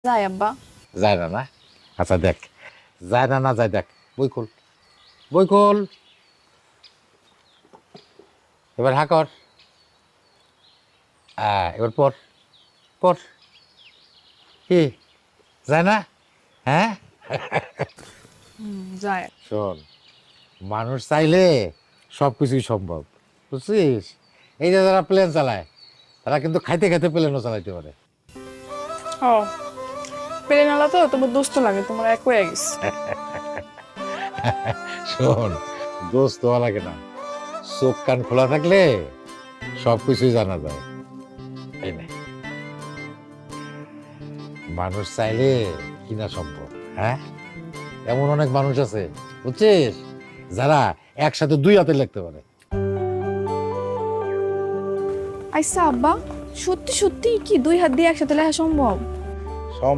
যাই আব্বা। যায় না না? আচ্ছা দেখ, যায় না না যায় দেখ। বই খোল, বই খোল। এবার হা কর। এবার পড়, পড়। কি যায় না? হ্যাঁ, যাই। শোন, মানুষ চাইলে সব কিছুই সম্ভব, বুঝছিস? এই যে যারা প্লেন চালায়, তারা কিন্তু খাইতে খাইতে প্লেনও চালাইতে পারে। ও, প্লেন আলা তো তোমার দোস্ত লাগে, তোমার এক হয়ে গেছে। শোন, দোস্ত হওয়া লাগে না, চোখ কান খোলা থাকলে সব কিছুই জানা যায়। এই নে, মানুষ চাইলে কিনা সম্ভব। হ্যাঁ, এমন অনেক মানুষ আছে, বুঝছিস, যারা একসাথে দুই হাতে লিখতে পারে। আচ্ছা আব্বা, সত্যি সত্যি কি 2 হাত দিয়ে একসাথে লেখা সম্ভব?